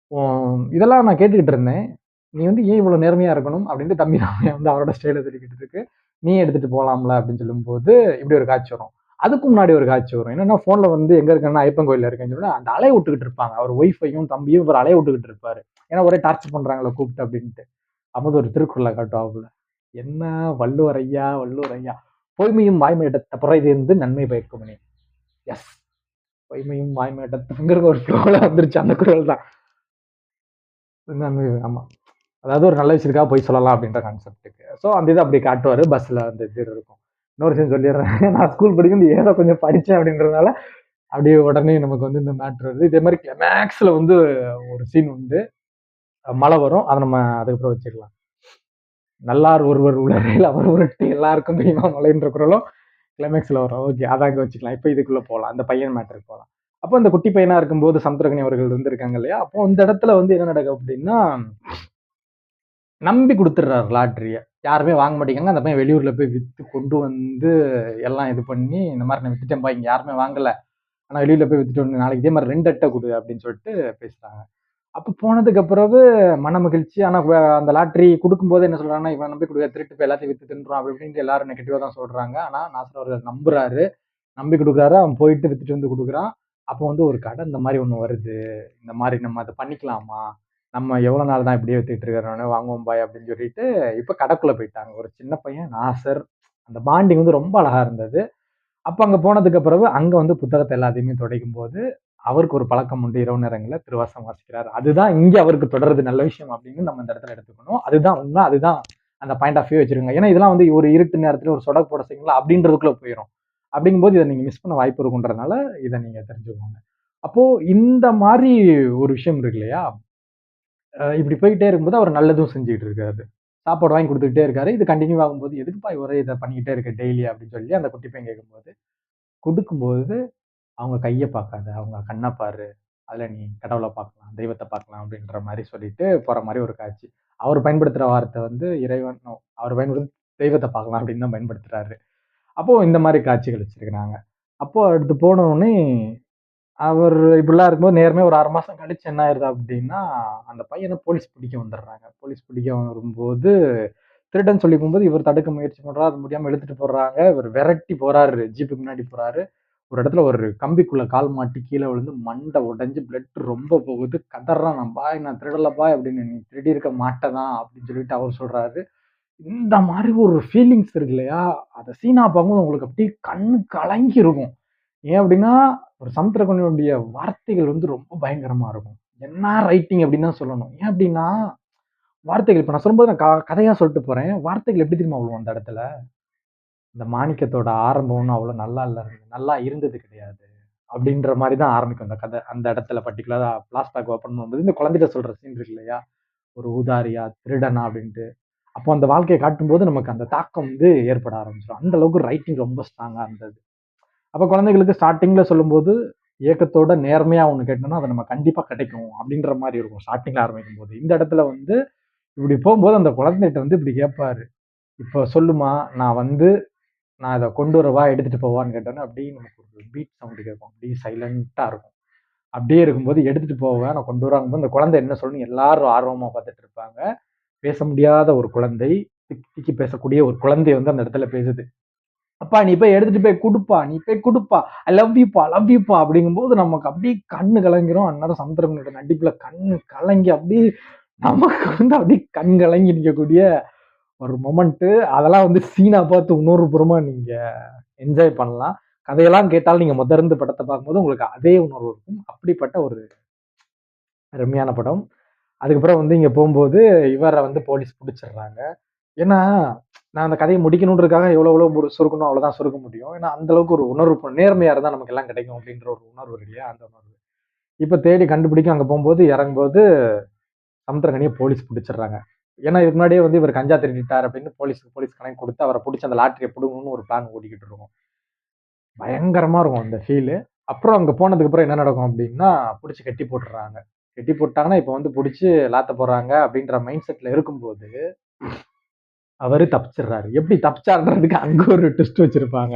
இதெல்லாம் நான் கேட்டுக்கிட்டு இருந்தேன். "நீ வந்து ஏன் இவ்வளோ நேர்மையா இருக்கணும்?" அப்படின்ட்டு தம்பி ராமையா வந்து அவரோட ஸ்டைல்ல சொல்லிக்கிட்டு இருக்கு. "நீயே எடுத்துட்டு போலாம்ல" அப்படின்னு சொல்லும்போது, இப்படி ஒரு காட்சி வரும். அதுக்கு முன்னாடி ஒரு காட்சி வரும். என்னன்னா, ஃபோன்ல வந்து எங்க இருக்கேன்னா, ஐயப்பன் கோயில்ல இருக்கேன்னு சொல்லி அந்த அலைய விட்டுக்கிட்டு இருப்பாங்க. அவர் ஒய்ஃபையும், தம்பியும் இவரு அலைய விட்டுக்கிட்டு இருப்பாரு. ஏன்னா, ஒரே டார்ச்சர் பண்றாங்கல்ல கூப்பிட்டு அப்படின்ட்டு. அப்போது ஒரு திருக்குறள காட்டுவாப்புல. "என்ன வள்ளுவர் ஐயா, வள்ளுவர் ஐயா! பொய்மையும் வாய்மையிடத்த புரைதிர்ந்து நன்மை பயக்கும்னே." எஸ். பொய்மையும் வாய்மையிடத்தங்கிற ஒரு ஃப்ளோல வந்துருச்சு அந்த குறள் தான். நன்மை ஆமா. அதாவது ஒரு நல்ல விஷயத்துக்காக பொய் சொல்லலாம் அப்படின்ற கான்செப்ட்டுக்கு. ஸோ அந்த இத அப்படி காட்டுவாரு. பஸ்ல அந்த இது இருக்கும். இன்னொரு விஷயம் சொல்லிடுறேன். நான் ஸ்கூல் படிக்கும்போது ஏதோ கொஞ்சம் படிச்சேன் அப்படின்றதுனால, அப்படியே உடனே நமக்கு வந்து இந்த மேட்டர் வருது. இதே மாரி கிளைமேக்ஸ்ல வந்து ஒரு சீன் உண்டு. மழை வரும். அத நம்ம அதுக்கப்புறம் வச்சுக்கலாம். "நல்லார் ஒருவர் உளரேல் அவர் உரத்து எல்லாருக்கும் தெரியுமா மலைன்ற" குறளும் கிளைமேக்ஸ்ல வரும். ஓகே. அத அங்க வச்சுக்கலாம். இப்ப இதுக்குள்ள போலாம். அந்த பையன் மேட்டருக்கு போலாம். அப்போ அந்த குட்டி பையனா இருக்கும்போது சமுத்திரக்கனி அவர்கள் இருந்திருக்காங்க இல்லையா? அப்போ இந்த இடத்துல வந்து என்ன நடக்கும் அப்படின்னா, நம்பி குடுத்துடுறாரு லாட்டரிய. யாருமே வாங்க மாட்டேங்கிறாங்க. அந்த பையன் வெளியூர்ல போய் வித்து கொண்டு வந்து எல்லாம் இது பண்ணி, இந்த மாரி "நான் வித்துட்டேன்பா, இங்க யாருமே வாங்கல. ஆனா வெளியூர்ல போய் வித்துட்டு வந்து நாளைக்கு இதே மாரி 2 அட்ட குடு" அப்படின்னு சொல்லிட்டு பேசுறாங்க. அப்ப போனதுக்கு பிறகு மனமகிழ்ச்சி. ஆனா அந்த லாட்டரி குடுக்கும்போது என்ன சொல்றாங்கன்னா, "இவன நம்பி குடுக்காத, திருட்டு போய் எல்லாத்தையும் வித்து தின்றுவான்" அப்படி இப்படின்ட்டு எல்லாரும் நெகட்டிவா தான் சொல்றாங்க. ஆனா நாசர் அவர்கள் நம்புறாரு. நம்பி குடுக்குறாரு. அவன் போயிட்டு வித்துட்டு வந்து குடுக்குறான். அப்போ வந்து ஒரு கடை இந்த மாரி ஒண்ணு வருது. இந்த மாரி நம்ம அத பண்ணிக்கலாமா? நம்ம எவ்வளோ நாள் தான் இப்படியே வித்துக்கிட்டு இருக்கிறோன்னு வாங்குவோம் பாய் அப்படின்னு சொல்லிட்டு, இப்ப கடைக்குள்ள போயிட்டாங்க. ஒரு சின்ன பையன், நாசர். அந்த பாண்டிங் வந்து ரொம்ப அழகா இருந்தது. அப்ப அங்க போனதுக்கு பிறகு, அங்க வந்து புத்தகத்த எல்லாத்தையுமே துடைக்கும்போது, அவருக்கு ஒரு பழக்கம் உண்டு. இரவு நேரங்கள்ல திருவாசகம் வாசிக்கிறார். அதுதான் இங்க அவருக்கு தொடர்றது நல்ல விஷயம் அப்படின்னு நம்ம இந்த இடத்துல எடுத்துக்கணும். அதுதான் உண்மை. அதுதான் அந்த பாயிண்ட் ஆஃப் வியூ வச்சிருங்க. ஏன்னா இதெல்லாம் வந்து ஒரு இருட்டு நேரத்துல ஒரு சொடக்கு போட செய்யுங்களா அப்படின்றதுக்குள்ள போயிரும். அப்படிங்கும்போது இத நீங்க மிஸ் பண்ண வாய்ப்பு இருக்குன்றதுனால, இத நீங்க தெரிஞ்சுக்கோங்க. அப்போ இந்த மாரி ஒரு விஷயம் இருக்கு இல்லையா? இப்படி போயிட்டே இருக்கும்போது அவர் நல்லதும் செஞ்சுட்டு இருக்காரு. சாப்பாடு வாங்கி குடுத்துக்கிட்டே இருக்காரு. இது கன்டின்யூ ஆகும்போது, "எதுக்குப்பா ஒரே இத பண்ணிக்கிட்டே இருக்க டெய்லி?" அப்படின்னு சொல்லி அந்த குட்டி பையன் கேட்கும்போது, குடுக்கும்போது அவங்க கைய பார்க்காத, அவங்க கண்ண பாரு. அதுல நீ கடவுள பார்க்கலாம், தெய்வத்த பார்க்கலாம் அப்படின்ற மாரி சொல்லிட்டு போற மாரி ஒரு காட்சி. அவர் பயன்படுத்துற வார்த்தை வந்து இறைவன் அவர் பயன்படுத்துறது தெய்வத்த பார்க்கலாம் அப்படின்னு தான் பயன்படுத்துறாரு. அப்போ இந்த மாரி காட்சிகள் வச்சிருக்கிறாங்க. அப்போ அடுத்து போனவுனே அவரு இப்படிலாம் இருக்கும்போது நேர்மையா ஒரு 6 மாசம் கழிச்சு என்ன ஆயிருது அப்படின்னா, அந்த பையன போலீஸ் பிடிக்க வந்துடுறாங்க. போலீஸ் பிடிக்க வரும்போது, திருடன்னு சொல்லி போகும்போது இவர் தடுக்க முயற்சி பண்றாரு. அது முடியாம இழுத்துட்டு போடுறாங்க. இவரு விரட்டி போறாரு. ஜீப்புக்கு முன்னாடி போறாரு. ஒரு இடத்துல ஒரு கம்பிக்குள்ள கால் மாட்டி கீழ விழுந்து மண்டை உடைஞ்சு பிளட் ரொம்ப போகுது. கதறான், "நான் பாய் நான் திருடல பாய்" அப்படின்னு. "நீ திருடியிருக்க மாட்ட தான்" அப்படின்னு சொல்லிட்டு அவர் சொல்றாரு. இந்த மாரி ஒரு ஃபீலிங்ஸ் இருக்கு இல்லையா? அத சீனா பார்க்கும்போது உங்களுக்கு அப்படியே கண்ணு கலங்கி இருக்கும். ஏன் அப்படின்னா, ஒரு சமுத்திரக்கனியுடைய வார்த்தைகள் வந்து ரொம்ப பயங்கரமா இருக்கும். என்ன ரைட்டிங் அப்படின்னு தான் சொல்லணும். ஏன் அப்படின்னா, வார்த்தைகள் இப்ப நான் சொல்லும்போது நான் கதையா சொல்லிட்டு போறேன். வார்த்தைகள் எப்படி தெரியுமா விழுவும் அந்த இடத்துல? இந்த மாணிக்கத்தோட ஆரம்பம் ஒண்ணும் அவ்வளோ நல்லா இருந்தது கிடையாது. அப்படின்ற மாரி தான் ஆரம்பிக்கும் அந்த கதை. அந்த இடத்துல பர்ட்டிகுலரா ஃப்ளாஷ்பேக் ஓப்பன் பண்ணும்போது, இந்த குழந்தைட்ட சொல்ற சீன் இருக்கு இல்லையா? ஒரு ஊதாரியா, திருடனா அப்படின்ட்டு. அப்போ அந்த வாழ்க்கைய காட்டும்போது நமக்கு அந்த தாக்கம் வந்து ஏற்பட ஆரம்பிச்சுரும். அந்த அளவுக்கு ரைட்டிங் ரொம்ப ஸ்ட்ராங்கா இருந்தது. அப்ப குழந்தைகளுக்கு ஸ்டார்ட்டிங்ல சொல்லும்போது, ஏக்கத்தோட நேர்மையா ஒண்ணு கேட்டோம்னா, அது நம்ம கண்டிப்பா கிடைக்கும் அப்படின்ற மாரி இருக்கும். ஸ்டார்ட்டிங்ல ஆரம்பிக்கும்போது. இந்த இடத்துல வந்து இப்படி போம்போது அந்த குழந்தைட்ட வந்து இப்படி கேட்பாரு. "இப்ப சொல்லுமா, நான் வந்து நான் இத கொண்டு வரவா? எடுத்துட்டு போவான்னு?" கேட்டோனே, அப்படியே நமக்கு ஒரு பீட் சவுண்ட் கேட்கும். அப்படியே சைலன்ட்டா இருக்கும். அப்படியே இருக்கும்போது, "எடுத்துட்டு போவேன், நான் கொண்டு வராங்கும்போது" அந்த குழந்தை என்ன சொல்லும்னு எல்லாரும் ஆர்வமா பார்த்துட்டு இருப்பாங்க. பேச முடியாத ஒரு குழந்தை, திக்கி திக்கி பேசக்கூடிய ஒரு குழந்தை வந்து அந்த இடத்துல பேசுது. "அப்பா நீ போய் எடுத்துட்டு போய் குடுப்பா, நீ போய் குடுப்பா. ஐ லவ் யூ பா, லவ் யூ பா" அப்படிங்கும்போது நமக்கு அப்படியே கண்ணு கலங்கிரும். அந்நேரம் சமுத்திரக்கனியோட நடிப்புல கண்ணு கலங்கி அப்படியே நமக்கு வந்து அப்படியே கண் கலங்கி நிக்கக்கூடிய ஒரு மொமெண்ட்டு. அதெல்லாம் வந்து சீனா பார்த்து உணர்வுபூர்வமா நீங்க என்ஜாய் பண்ணலாம். கதையெல்லாம் கேட்டாலும் நீங்க இருந்து படத்த பார்க்கும்போது உங்களுக்கு அதே உணர்வு இருக்கும். அப்படிப்பட்ட ஒரு அருமையான படம். அதுக்கப்புறம் வந்து இங்க போம்போது இவர வந்து போலீஸ் புடிச்சிடுறாங்க. ஏன்னா, நான் அந்த கதைய முடிக்கணுன்றதுக்காக எவ்வளோ சுருக்கணும் அவ்வளோதான் சுருக்க முடியும். ஏன்னா, அந்த அளவுக்கு ஒரு உணர்வு நேர்மையா இருந்தா நமக்கு எல்லாம் கிடைக்கும் அப்படின்ற ஒரு உணர்வு இருக்கு இல்லையா? அந்த உணர்வு. இப்ப தேடி கண்டுபிடிக்க அங்க போம்போது இறங்கும்போது சமுத்திரக்கனிய போலீஸ் புடிச்சிடுறாங்க. ஏன்னா, இதுக்கு முன்னாடியே வந்து இவர் கஞ்சா திருடிட்டார் அப்படின்னு போலீஸ் கனெக்ட் குடுத்து அவர புடிச்சு அந்த லாட்டரிய புடுங்கணும்னு ஒரு பிளான் ஓடிக்கிட்டு இருக்கும். பயங்கரமா இருக்கும் அந்த ஃபீலு. அப்புறம் அங்க போனதுக்கு அப்புறம் என்ன நடக்கும் அப்டின்னா, புடிச்சு கட்டி போட்டுர்றாங்க. கட்டி போட்டாங்கன்னா, இப்ப வந்து புடிச்சு லாத்த போடுறாங்க அப்டின்ற மைண்ட் செட்ல இருக்கும்போது, அவரு தப்பிச்சிடுறாரு. எப்படி தப்பிச்சாருன்றதுக்கு அங்க ஒரு ட்விஸ்ட் வச்சிருப்பாங்க.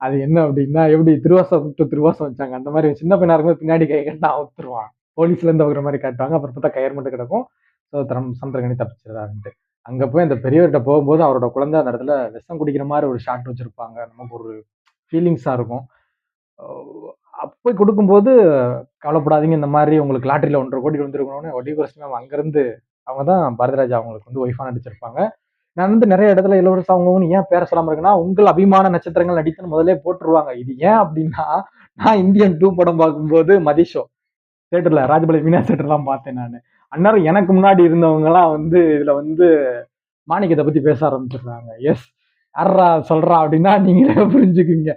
அது என்ன அப்டின்னா, எப்படி திருவாசகம் டூ திருவாசகம் வச்சாங்க. அந்த மாரி சின்ன பையனா இருக்கும்போது பின்னாடி கை கட்டினா அவுத்துருவான். போலீஸ்ல இருந்து வகுற மாரி காட்டுவாங்க. அப்புறம் பார்த்தா கயிறு மட்டும் கிடக்கும். ஸோ சமுத்திரக்கனி தப்பிச்சிடுறாருன்ட்டு. அங்க போய் அந்த பெரியவர்ட்ட போகும்போது, அவரோட குழந்தை அந்த இடத்துல விஷம் குடிக்கிற மாரி ஒரு ஷாட் வச்சிருப்பாங்க. நமக்கு ஒரு ஃபீலிங்ஸா இருக்கும். ஓ! அப்ப குடுக்கும்போது, கவலைப்படாதீங்க இந்த மாரி உங்களுக்கு லாட்டரில 1,50,00,000 விழுந்திருக்கணும்னு ஒடிகோஸ்ட் மேம் அங்கருந்து அவங்க தான் பாரதிராஜா அவங்களுக்கு வந்து ஒய்ஃபா நடிச்சிருப்பாங்க. நான் வந்து நெறைய இடத்துல இளவரசு அவங்கவங்கன்னு ஏன் பேர சொல்லாம இருக்கேன்னா, உங்கள் அபிமான நட்சத்திரங்கள் நடித்துன்னு முதல்லயே போட்டுருவாங்க. இது ஏன் அப்டின்னா, நான் இந்தியன் 2 படம் பார்க்கும்போது மதி ஷோ தியேட்டர்ல ராஜபாளையம் மீனாட்சி தியேட்டர்லாம் பார்த்தேன் நானு. அந்நேரம் எனக்கு முன்னாடி இருந்தவங்கலாம் வந்து இதுல வந்து மாணிக்கத்த பத்தி பேச ஆரம்பிச்சுடுறாங்க. எஸ் யார்றா சொல்றா அப்டின்னா நீங்களே புரிஞ்சுக்குங்க.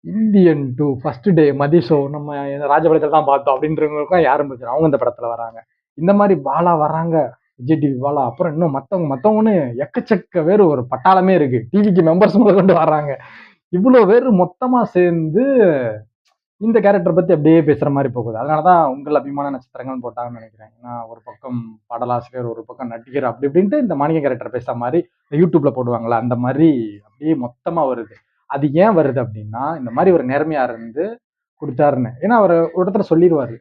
இந்தியன் 2 ஃபர்ஸ்ட் டே மதி ஷோ நம்ம ராஜபாளையத்துல தான் பார்த்தோம் அப்படின்றவங்களுக்கும் யாரும் பிரச்சனை. அவங்க இந்த படத்துல வராங்க. இந்த மாரி பாலா வராங்க. விஜய் டிவி பாலா. அப்புறம் இன்னும் மத்தவங்கன்னு எக்கச்சக்க பேரு ஒரு பட்டாளமே இருக்கு. டிவிக்கு மெம்பர்ஸ் முதற்கொண்டு வராங்க. இவ்ளோ பேரு மொத்தமா சேர்ந்து இந்த கேரக்டர் பத்தி அப்படியே பேசுற மாரி போகுது. அதனால தான் உங்கள் அபிமான நட்சத்திரங்கள்னு போட்டாங்கன்னு நெனைக்கிறேன். ஏன்னா ஒரு பக்கம் பாடலாசிரியர், ஒரு பக்கம் நடிகர் அப்படி இப்படின்ட்டு இந்த மாணிக்க கேரக்டர் பேசுற மாரி YouTubeல போடுவாங்கல்ல, அந்த மாரி அப்படியே மொத்தமா வருது. அது ஏன் வருது அப்படின்னா, இந்த மாரி ஒரு நேர்மையா இருந்து குடுத்தாருன்னு. ஏன்னா அவரு ஒரு இடத்துல சொல்லிருவாரு.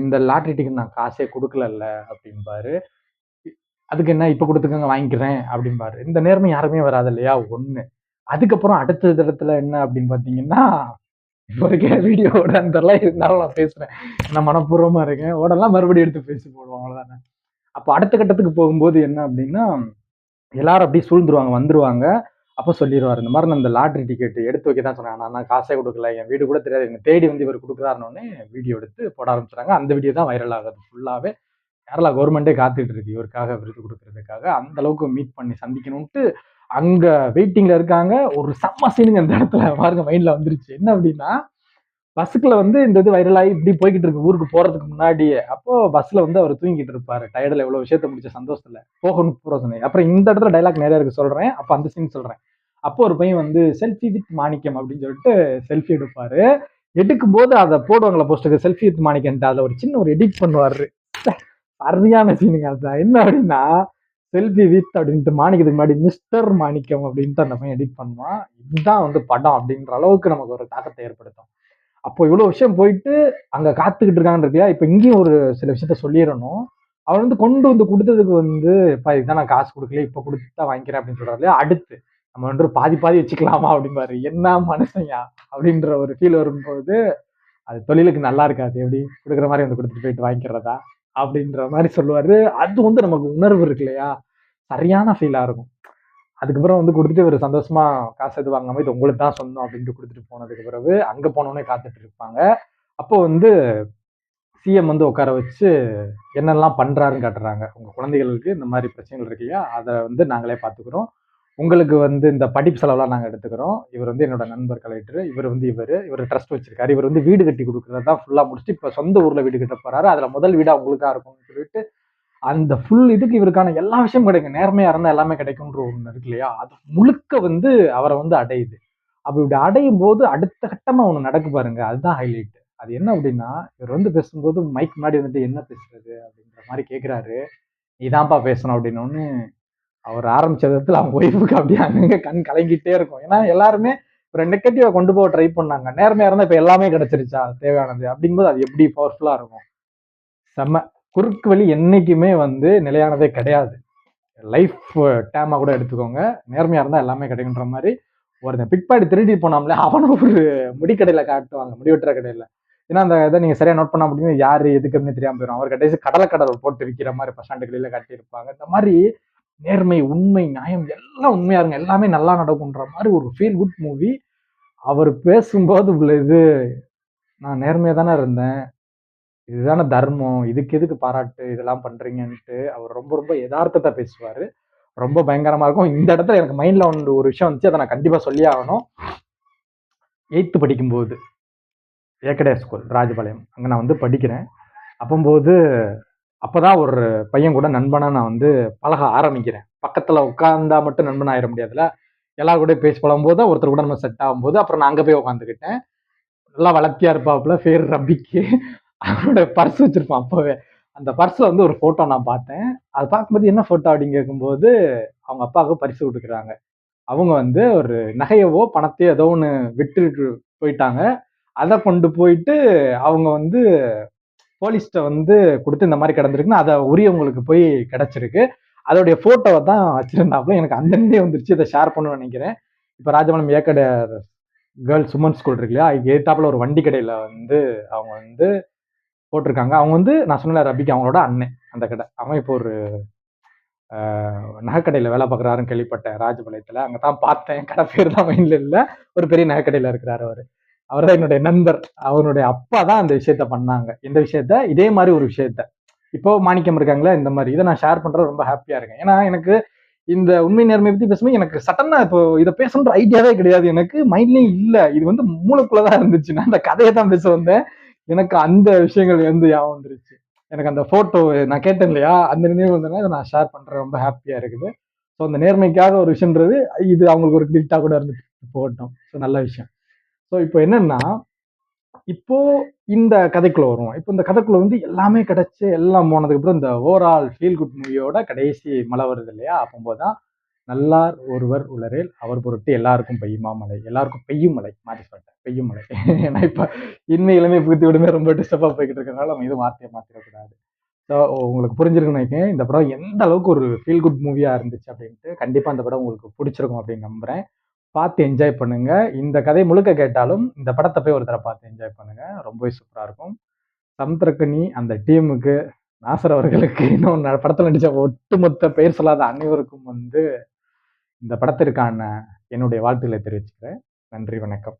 இந்த லாட்டரி டிக்கெட் நான் காசே குடுக்கலல்ல அப்படிம்பாரு. அதுக்கு என்ன இப்ப குடுத்துக்கங்க வாங்கிக்கிறேன் அப்படிம்பாரு. இந்த நேர்மை யாருமே வராது இல்லையா? 1. அதுக்கப்புறம் அடுத்த இடத்துல என்ன அப்படின்னு பார்த்தீங்கன்னா இப்போ வரைக்கும் வீடியோ ஓடான்னு தெரியல. இருந்தாலும் நான் பேசுறேன். நான் மனப்பூர்வமா இருக்கேன். ஓடலாம் மறுபடியும் எடுத்து பேசி போடுவோம் அவ்வளவுதானே. அப்ப அடுத்த கட்டத்துக்கு போகும்போது என்ன அப்டின்னா, எல்லாரும் அப்டியே சூழ்ந்துருவாங்க, வந்துருவாங்க. அப்ப சொல்லிருவாரு. இந்த மாரி நான் இந்த லாட்டரி டிக்கெட் எடுத்து வைக்க தான் சொன்னேன். நான் காசே குடுக்கல. என் வீடு கூட தெரியாது. என்ன தேடி வந்து இவரு குடுக்குறாருன்னோனே வீடியோ எடுத்து போட ஆரம்பிச்சுட்டாங்க. அந்த வீடியோ தான் வைரல் ஆகுது ஃபுல்லாவே. கேரளா கவர்மெண்ட்டே காத்துட்டு இருக்கு. இவருக்காக விருது குடுக்குறதுக்காக. அந்த அளவுக்கு மீட் பண்ணி சந்திக்கணுன்ட்டு அங்க வெயிட்டிங்ல இருக்காங்க. ஒரு செம்ம சீனுங்க அந்த இடத்துல பாருங்க மைண்ட்ல வந்துருச்சு. என்ன அப்டின்னா பஸ்ஸுக்குள்ள வந்து இந்த இது வைரல் ஆகி இப்படி போய்க்கிட்டு இருக்கு ஊருக்கு போறதுக்கு முன்னாடியே. அப்போ பஸ்ல வந்து அவர் தூங்கிட்டு இருப்பாரு. டயர்டுல எவ்வளவு விஷயத்த முடிச்ச சந்தோஷத்துல. போகணும் போற சொன்னீங்க. அப்புறம் இந்த இடத்துல டயலாக் நிறைய இருக்கு சொல்றேன். அப்ப அந்த சீன் சொல்றேன். அப்போ ஒரு பையன் வந்து செல்ஃபி வித் மாணிக்கம் அப்படின்னு சொல்லிட்டு செல்ஃபி எடுப்பாரு. எடுக்கும்போது அத போடுவாங்கல்ல போஸ்டருக்கு செல்ஃபி வித் மாணிக்கம்ன்ட்டு அதுல ஒரு சின்ன ஒரு எடிட் பண்ணுவாரு. சரியான சீனுங்க அது. என்ன அப்படின்னா செல்ஃபி வித் அப்படின்ட்டு மாணிக்கத்துக்கு முன்னாடி மிஸ்டர் மாணிக்கம் அப்படின்ட்டு அந்த பையன் எடிட் பண்ணுவான். இதுதான் வந்து படம் அப்படின்ற அளவுக்கு நமக்கு ஒரு தாக்கத்தை ஏற்படுத்தும். அப்போ இவ்வளவு விஷயம் போயிட்டு அங்க காத்துக்கிட்டு இருக்காங்கன்றதுயா இப்ப இங்கேயும் ஒரு சில விஷயத்த சொல்லிடணும். அவர் வந்து கொண்டு வந்து குடுத்ததுக்கு வந்து, "எப்பா இதுதான் நான் காசு குடுக்கல. இப்ப குடுத்து தான் வாங்கிக்கிறேன்" அப்படின்னு சொல்றாரு இல்லையா? அடுத்து நம்ம வந்து பாதி பாதி வச்சுக்கலாமா அப்படிம்பாரு. என்ன மனுஷன்யா! அப்படின்ற ஒரு ஃபீல் வரும்போது, அது தொழிலுக்கு நல்லா இருக்காது. எப்படி குடுக்குற மாரி வந்து குடுத்துட்டு போயிட்டு வாங்கிக்கிறதா? அப்படின்ற மாரி சொல்லுவாரு. அது வந்து நமக்கு உணர்வு இருக்கு இல்லையா? சரியான ஃபீலா இருக்கும். அதுக்கப்புறம் வந்து குடுத்துட்டு இவரு சந்தோஷமா காசு எதுவும் வாங்காம, "இது உங்களுக்கு தான் சொந்தம்" அப்படின்ட்டு குடுத்துட்டு போனதுக்கு பிறகு, அங்க போனோனே காத்துட்டு இருப்பாங்க. அப்போ வந்து சிஎம் வந்து உட்கார வச்சு என்னெல்லாம் பண்றாருன்னு காட்டுறாங்க. உங்க குழந்தைகளுக்கு இந்த மாரி பிரச்சனைகள் இருக்கு இல்லையா? அத வந்து நாங்களே பார்த்துக்கிறோம். உங்களுக்கு வந்து இந்த படிப்பு செலவெல்லாம் நாங்க எடுத்துக்கிறோம். இவர் வந்து என்னோட நண்பர் கலெக்டரு. இவர் வந்து இவரு ட்ரஸ்ட் வச்சிருக்காரு. இவர் வந்து வீடு கட்டி குடுக்குறது தான் ஃபுல்லா முடிச்சுட்டு, இப்ப சொந்த ஊர்ல வீடு கட்ட போறாரு. அதுல முதல் வீடா உங்களுக்கா இருக்கும்னு சொல்லிட்டு, அந்த ஃபுல் இதுக்கு இவருக்கான எல்லா விஷயமும் கிடைக்கும். நேர்மையா இருந்தா எல்லாமே கிடைக்கும்ன்ற ஒண்ணு இருக்கு இல்லையா? அது முழுக்க வந்து அவர வந்து அடையுது. அப்ப இப்படி அடையும்போது அடுத்த கட்டமா ஒண்ணு நடக்கு பாருங்க. அதுதான் ஹைலைட். அது என்ன அப்படின்னா, இவர் வந்து பேசும்போது மைக் முன்னாடி வந்துட்டு என்ன பேசுறது? அப்படின்ற மாரி கேட்கிறாரு. "நீ தான்ப்பா பேசணும்" அப்படின்னோனே அவர் ஆரம்பிச்ச விதத்துல அவங்க ஒய்ஃப்க்கு அப்படியே அங்கங்க கண் கலங்கிட்டே இருக்கும். ஏன்னா எல்லாருமே ஒரு நெகட்டிவா கொண்டு போக ட்ரை பண்ணாங்க. நேர்மையா இருந்தா இப்ப எல்லாமே கிடைச்சிருச்சா தேவையானது அப்படிங்கும்போது அது எப்படி பவர்ஃபுல்லா இருக்கும். செம்ம. குறுக்கு வழி என்னைக்குமே வந்து நிலையானதே கிடையாது. லைஃப் டேர்மா கூட எடுத்துக்கோங்க. நேர்மையா இருந்தா எல்லாமே கிடைக்குன்ற மாரி ஒருத்தன் பிட்பாக்கெட் திருடிட்டு போனான்ல, அவன ஒரு முடிக்கடையில காட்டுவாங்க. முடி வெட்டுற கடையில. ஏன்னா அந்த இத நீங்க சரியா நோட் பண்ணா முடியும். யாரு எதுக்கு அப்படின்னு தெரியாம போயிரும். அவர் கடைசி கடல போட்டு விக்கிற மாரி பஸ் ஸ்டாண்டுக்கு வெளியில காட்டியிருப்பாங்க. இந்த மாரி நேர்மை, உண்மை, நியாயம் எல்லாம் உண்மையா இருங்க. எல்லாமே நல்லா நடக்கும்ன்ற மாரி ஒரு ஃபீல் குட் மூவி. அவரு பேசும்போது உள்ள இது, நான் நேர்மையா தானே இருந்தேன். இதுதானே தர்மம். இதுக்கு எதுக்கு பாராட்டு? இதெல்லாம் பண்றீங்கன்ட்டு அவர் ரொம்ப ரொம்ப எதார்த்தத்த பேசுவாரு. ரொம்ப பயங்கரமா இருக்கும். இந்த இடத்துல எனக்கு மைண்ட்ல வந்து ஒரு விஷயம் வந்துச்சு. அத நான் கண்டிப்பா சொல்லியே ஆகணும். 8த் படிக்கும்போது ஏக்கடே ஸ்கூல் ராஜபாளையம். அங்க நான் வந்து படிக்கிறேன். அப்பம்போது அப்பதான் ஒரு பையன் கூட நண்பனா நான் வந்து பழக ஆரம்பிக்கிறேன். பக்கத்துல உட்கார்ந்தா மட்டும் நண்பன் ஆயிற முடியாதுல்ல. எல்லார் கூடயும் பேசி பழகும்போது தான் ஒருத்தர் கூட நம்ம செட் ஆகும்போது, அப்புறம் நான் அங்க போய் உட்காந்துக்கிட்டேன். நல்லா வளர்த்தியா இருப்பாப்புல, பேரு ரபிக்கு. அவனோட பர்ஸ் வச்சிருப்பான் அப்பவே. அந்த பர்ஸ்ல வந்து ஒரு ஃபோட்டோ நான் பார்த்தேன். அத பார்க்கும்போது என்ன ஃபோட்டோ அப்படின்னு கேட்கும்போது, அவங்க அப்பாவுக்கு பரிசு குடுக்குறாங்க. அவங்க வந்து ஒரு நகையவோ, பணத்தையோ ஏதோ ஒண்ணு விட்டுட்டு போயிட்டாங்க. அத கொண்டு போயிட்டு அவங்க வந்து போலீஸ்ட்ட வந்து குடுத்து இந்த மாரி கிடந்திருக்குன்னு, அத உரியவங்களுக்கு போய் கிடைச்சிருக்கு. அதோடைய ஃபோட்டோவ தான் வச்சிருந்தாப்புல. எனக்கு அந்த நினைவே வந்துருச்சு. இத ஷேர் பண்ணணும்னு நெனைக்கிறேன். இப்ப ராஜபாளையம் ஏக்கட கேர்ள்ஸ் உமன்ஸ் ஸ்கூல் இருக்கு இல்லையா? அதுக்கு எதுத்தாப்புல ஒரு வண்டி கடையில வந்து அவங்க வந்து போட்டிருக்காங்க. அவங்க வந்து நான் சொன்னேன்ல ரபிக்கு அவங்களோட அண்ணன் அந்த கடை. அவன் இப்போ ஒரு அ நகைக்கடையில வேலை பார்க்குறாருன்னு கேள்விப்பட்டேன் ராஜபாளையத்துல. அங்க தான் பார்த்தேன். கடை பேரு தான் மைண்ட்ல இல்ல. ஒரு பெரிய நகைக்கடையில இருக்கிறாரு அவரு. அவர் தான் என்னுடைய நண்பர். அவருடைய அப்பா தான் அந்த விஷயத்த பண்ணாங்க. எந்த விஷயத்த? இதே மாரி ஒரு விஷயத்த. இப்போ மாணிக்கம் இருக்காங்கல்ல, இந்த மாரி. இத நான் ஷேர் பண்றது ரொம்ப ஹேப்பியா இருக்கேன். ஏன்னா, எனக்கு இந்த உண்மை நேர்மைய பத்தி பேசும்போது எனக்கு சடனா இப்போ இத பேசணுன்ற ஐடியாவே கிடையாது எனக்கு. மைண்ட்லயும் இல்ல. இது வந்து மூளைக்குள்ள தான் இருந்துச்சு. நான் அந்த கதைய தான் பேச வந்தேன். எனக்கு அந்த விஷயங்கள் வந்து ஞாபகம் வந்துருச்சு. எனக்கு அந்த ஃபோட்டோ நான் கேட்டேன் இல்லையா? அந்த நினைவு வந்தனால இத நான் ஷேர் பண்றேன். ரொம்ப ஹேப்பியா இருக்குது. ஸோ அந்த நேர்மைக்காக ஒரு விஷயம்ன்றது, இது அவங்களுக்கு ஒரு கிஃப்ட்டா கூட இருந்துட்டு போகட்டும். ஸோ நல்ல விஷயம். ஸோ இப்போ என்னன்னா, இப்போ இந்த கதைக்குள்ள வருவோம். இப்போ இந்த கதைக்குள்ள வந்து எல்லாமே கிடைச்சு, எல்லாம் போனதுக்கப்புறம் இந்த ஓவரால் ஃபீல் குட் மூவியோட கடைசி மழை வருது இல்லையா? அப்பம்போது தான் "நல்லார் ஒருவர் உளரேல் அவர் பொருட்டு எல்லாருக்கும் பெய்யுமா மழை." எல்லாருக்கும் பெய்யும் மழை. மாத்தி சொல்லிட்டேன். பெய்யும் மழை. ஏன்னா இப்ப இன்மை இளமை புகுத்தி விடுமே ரொம்ப டிஸ்டர்பா போய்க்கிட்டு இருக்கறனால நம்ம எதுவும் வார்த்தைய மாத்திறக்கூடாது. ஸோ உங்களுக்கு புரிஞ்சிருக்கும்னு நெனைக்கிறேன். இந்த படம் எந்த அளவுக்கு ஒரு ஃபீல் குட் மூவியா இருந்துச்சு அப்டின்ட்டு. கண்டிப்பா இந்த படம் உங்களுக்கு புடிச்சிருக்கும் அப்டின்னு நம்புறேன். பார்த்து என்ஜாய் பண்ணுங்க. இந்த கதை முழுக்க கேட்டாலும், இந்த படத்த போய் ஒரு தடவ பார்த்து என்ஜாய் பண்ணுங்க. ரொம்பவே சூப்பரா இருக்கும். சமுத்திரக்கனி அந்த டீமுக்கு, நாசர் அவர்களுக்கு, இன்னும் படத்துல நடிச்ச ஒட்டுமொத்த பெயர் சொல்லாத அனைவருக்கும் வந்து இந்த படத்திற்கான என்னுடைய வாழ்த்துக்களை தெரிவிச்சுக்கிறேன். நன்றி, வணக்கம்.